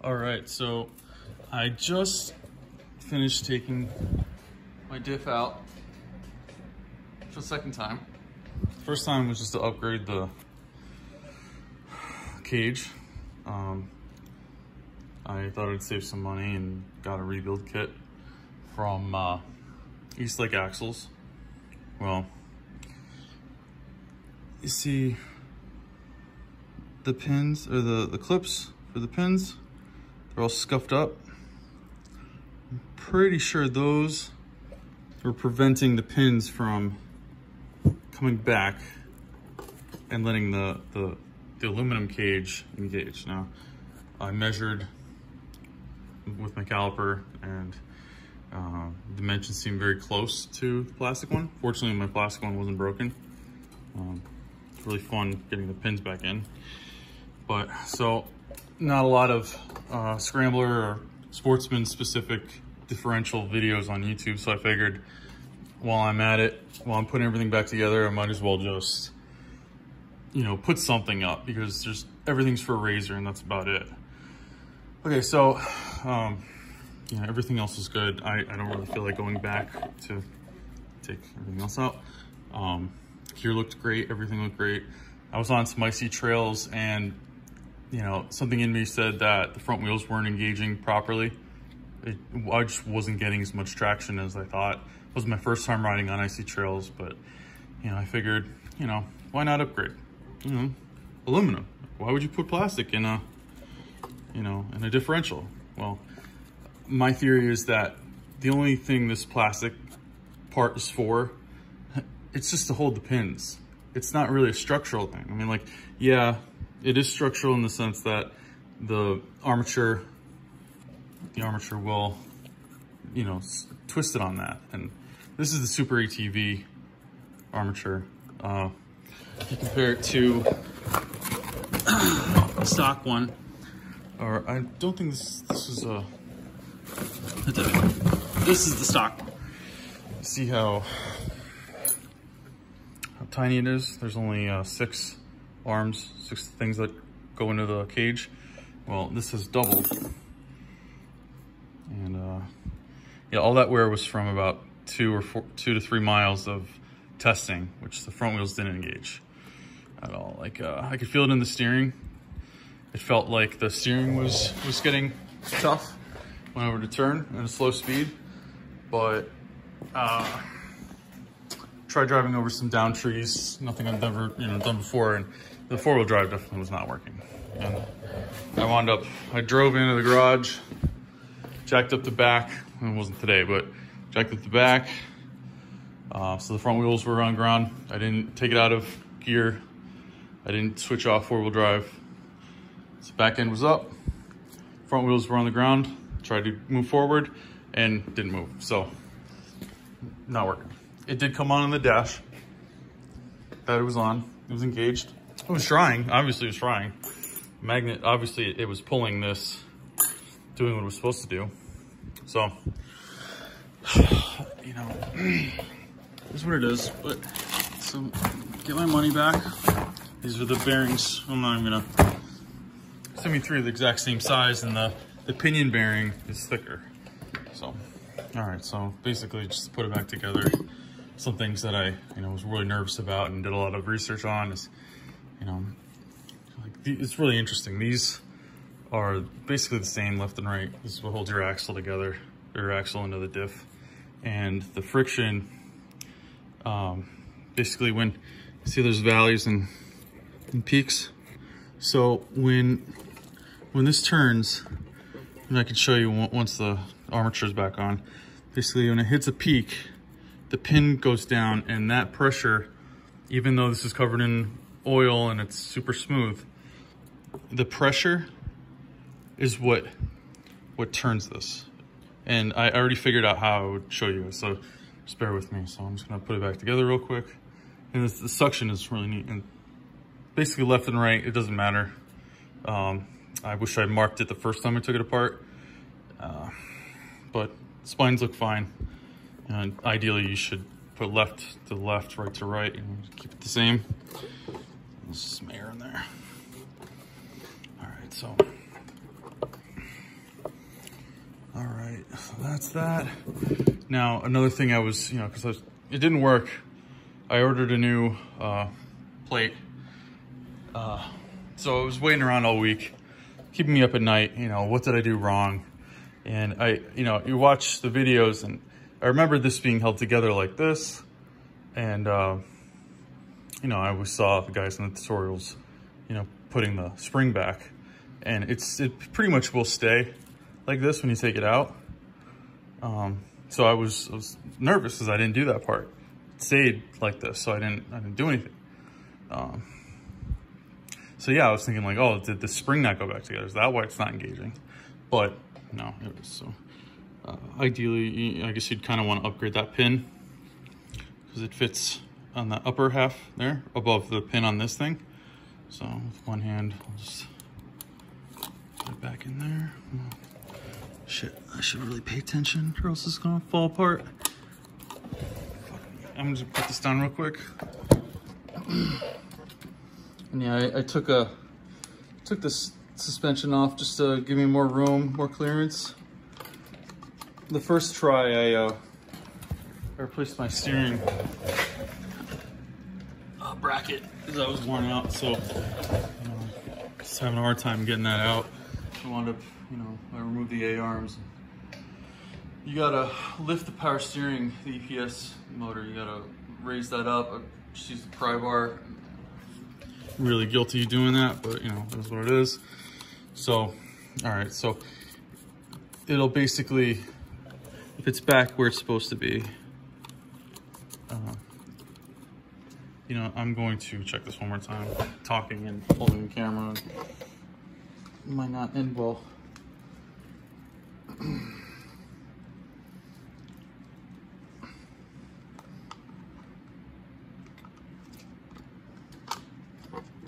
All right, so I just finished taking my diff out for the second time. First time was just to upgrade the cage. I thought I'd save some money and got a rebuild kit from East Lake Axles. Well, you see the pins, or the clips for the pins, they're all scuffed up. I'm pretty sure those were preventing the pins from coming back and letting the aluminum cage engage. Now, I measured with my caliper and dimensions seemed very close to the plastic one. Fortunately, my plastic one wasn't broken. It's really fun getting the pins back in. But so not a lot of Scrambler or Sportsman specific differential videos on YouTube. So I figured while I'm at it, while I'm putting everything back together, I might as well just, you know, put something up, because there's everything's for a razor and that's about it. Okay, so yeah, everything else is good. I don't really feel like going back to take everything else out. Gear looked great, everything looked great. I was on some icy trails and, you know, something in me said that the front wheels weren't engaging properly. I just wasn't getting as much traction as I thought. It was my first time riding on icy trails, but, you know, I figured, you know, why not upgrade? You know, aluminum. Why would you put plastic in a, you know, in a differential? Well, my theory is that the only thing this plastic part is for, it's just to hold the pins. It's not really a structural thing. I mean, like, yeah, it is structural in the sense that the armature will, you know, twist it on that. And this is the Super ATV armature. You compare it to the stock one, or I don't think this is a, this is the stock one. See how tiny it is? There's only 6 arms, 6 things that go into the cage. Well, this has doubled. And yeah, all that wear was from about 2 to 3 miles of testing, which the front wheels didn't engage at all. Like I could feel it in the steering. It felt like the steering was getting tough when I were to turn at a slow speed. But tried driving over some down trees, nothing I've never, you know, done before, and the 4-wheel drive definitely was not working. And I drove into the garage, jacked up the back. It wasn't today, but jacked up the back. So the front wheels were on ground. I didn't take it out of gear. I didn't switch off 4-wheel drive. So back end was up. Front wheels were on the ground. Tried to move forward and didn't move. So not working. It did come on the dash. That it was on. It was engaged. It was trying. Obviously it was trying. Magnet, obviously it was pulling this, doing what it was supposed to do. So, you know, that's what it is. But so get my money back. These are the bearings. I'm not even gonna send me through the exact same size, and the pinion bearing is thicker. So, all right. So basically, just to put it back together. Some things that I, you know, was really nervous about and did a lot of research on is, you know, like it's really interesting. These are basically the same left and right. This is what holds your axle together, your axle into the diff, and the friction. Basically, when you see there's valleys and peaks, so when this turns, and I can show you once the armature is back on. Basically, when it hits a peak, the pin goes down, and that pressure, even though this is covered in oil and it's super smooth, the pressure is what turns this. And I already figured out how I would show you, so just bear with me. So I'm just gonna put it back together real quick. And the suction is really neat. And basically left and right, it doesn't matter. I wish I'd marked it the first time I took it apart. But spines look fine. And ideally you should put left to left, right to right, and keep it the same. There's some air in there. All right, so right, so that's that. Now, another thing I was, because it didn't work, I ordered a new plate. So I was waiting around all week, keeping me up at night, what did I do wrong? And you watch the videos, and I remember this being held together like this. And, I always saw the guys in the tutorials, putting the spring back. And it pretty much will stay like this when you take it out. So I was nervous because I didn't do that part. It stayed like this, so I didn't do anything. So yeah, I was thinking like, oh, did the spring not go back together? Is that why it's not engaging? But no, it was. So ideally, I guess you'd kind of want to upgrade that pin because it fits on the upper half there above the pin on this thing. So with one hand, I'll just put it back in there. Shit, I should really pay attention or else it's gonna fall apart. I'm just gonna put this down real quick. And yeah, I took this suspension off just to give me more room, more clearance. The first try, I replaced my steering bracket because I was worn out, so just having a hard time getting that out. I wound up, I removed the A-arms. You gotta lift the power steering, the EPS motor. You gotta raise that up. I just use the pry bar. Really guilty doing that, but that's what it is. So, all right, so it'll basically, if it's back where it's supposed to be, I'm going to check this one more time. Talking and holding the camera might not end well.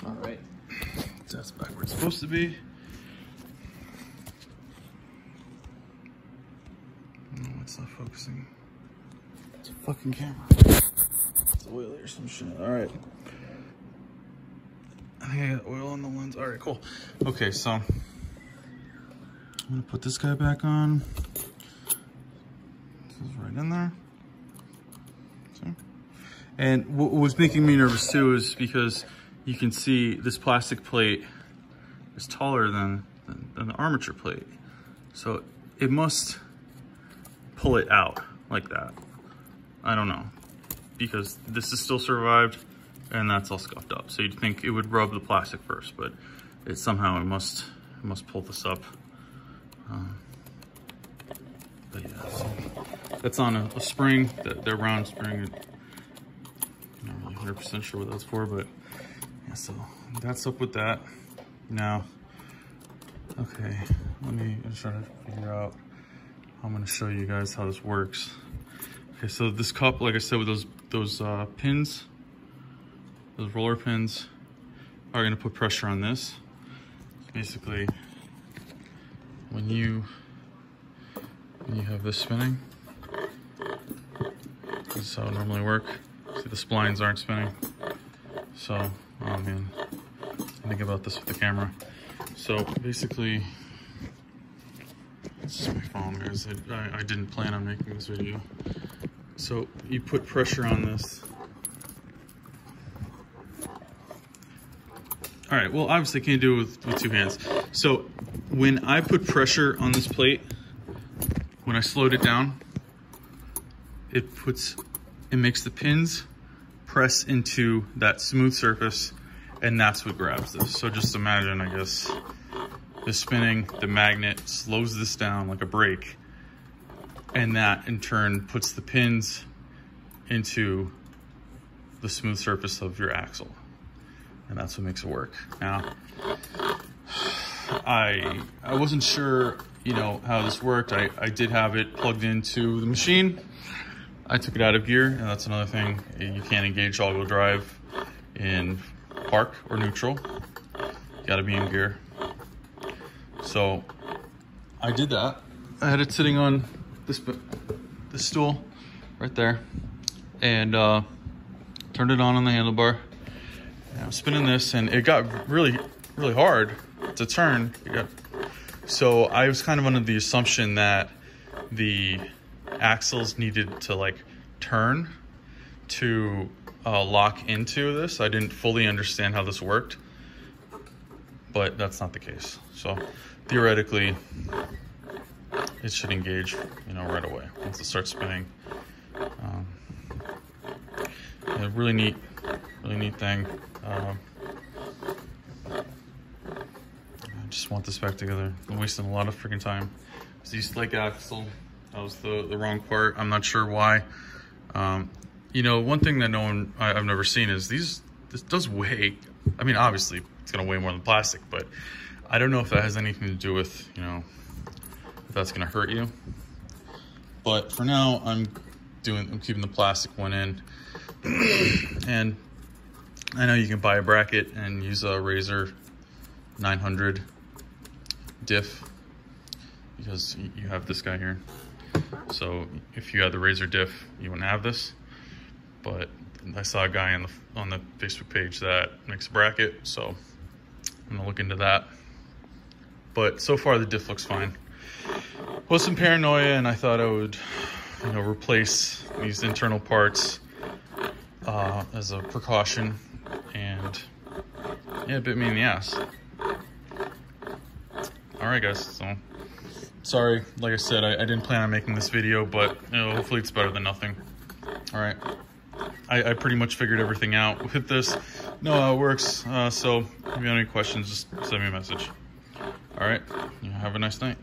All right, that's back where it's supposed to be. No, it's not focusing. It's a fucking camera. It's oily or some shit. All right. I think I got oil on the lens. All right, cool. Okay, so I'm gonna put this guy back on. This is right in there. See? And what was making me nervous too is because you can see this plastic plate is taller than the armature plate. So it must pull it out like that. I don't know, because this is still survived and that's all scuffed up. So you'd think it would rub the plastic first, but it must pull this up. But yeah, so that's on a spring, the round spring. I'm not really 100% sure what that's for, but yeah, so that's up with that. Now, okay, I'm trying to figure out how I'm gonna show you guys how this works. Okay, so this cup, like I said, with those pins, those roller pins, are gonna put pressure on this. So basically, when you have this spinning, this is how it normally works. See, the splines aren't spinning. So, oh man, think about this with the camera. So basically, this is my phone, guys. I didn't plan on making this video. So you put pressure on this. All right, well, obviously I can't do it with two hands. So when I put pressure on this plate, when I slowed it down, it makes the pins press into that smooth surface, and that's what grabs this. So just imagine, I guess, the spinning, the magnet slows this down like a brake, and that in turn puts the pins into the smooth surface of your axle. And that's what makes it work. Now, I wasn't sure, how this worked. I did have it plugged into the machine. I took it out of gear, and that's another thing. You can't engage all-wheel drive in park or neutral. You gotta be in gear. So I did that. I had it sitting on this stool right there, and turned it on the handlebar. And I'm spinning this, and it got really, really hard to turn. So I was kind of under the assumption that the axles needed to like turn to lock into this. I didn't fully understand how this worked, but that's not the case. So theoretically, it should engage, you know, right away once it starts spinning. A really neat thing. I just want this back together. I'm wasting a lot of freaking time. It's the East Lake axle. That was the wrong part. I'm not sure why. You know, one thing that I've never seen is this does weigh. I mean, obviously it's gonna weigh more than plastic, but I don't know if that has anything to do with, you know, if that's gonna hurt you. But for now, I'm keeping the plastic one in. And I know you can buy a bracket and use a Razor 900 diff, because you have this guy here. So if you had the Razor diff, you wouldn't have this. But I saw a guy on the Facebook page that makes a bracket, so I'm gonna look into that. But so far the diff looks fine. Was some paranoia, and I thought I would, you know, replace these internal parts as a precaution, and yeah, it bit me in the ass. All right, guys. So sorry, like I said, I didn't plan on making this video, but you know, hopefully it's better than nothing. All right. I pretty much figured everything out with this. Know how it works. So if you have any questions, just send me a message. All right. You have a nice night.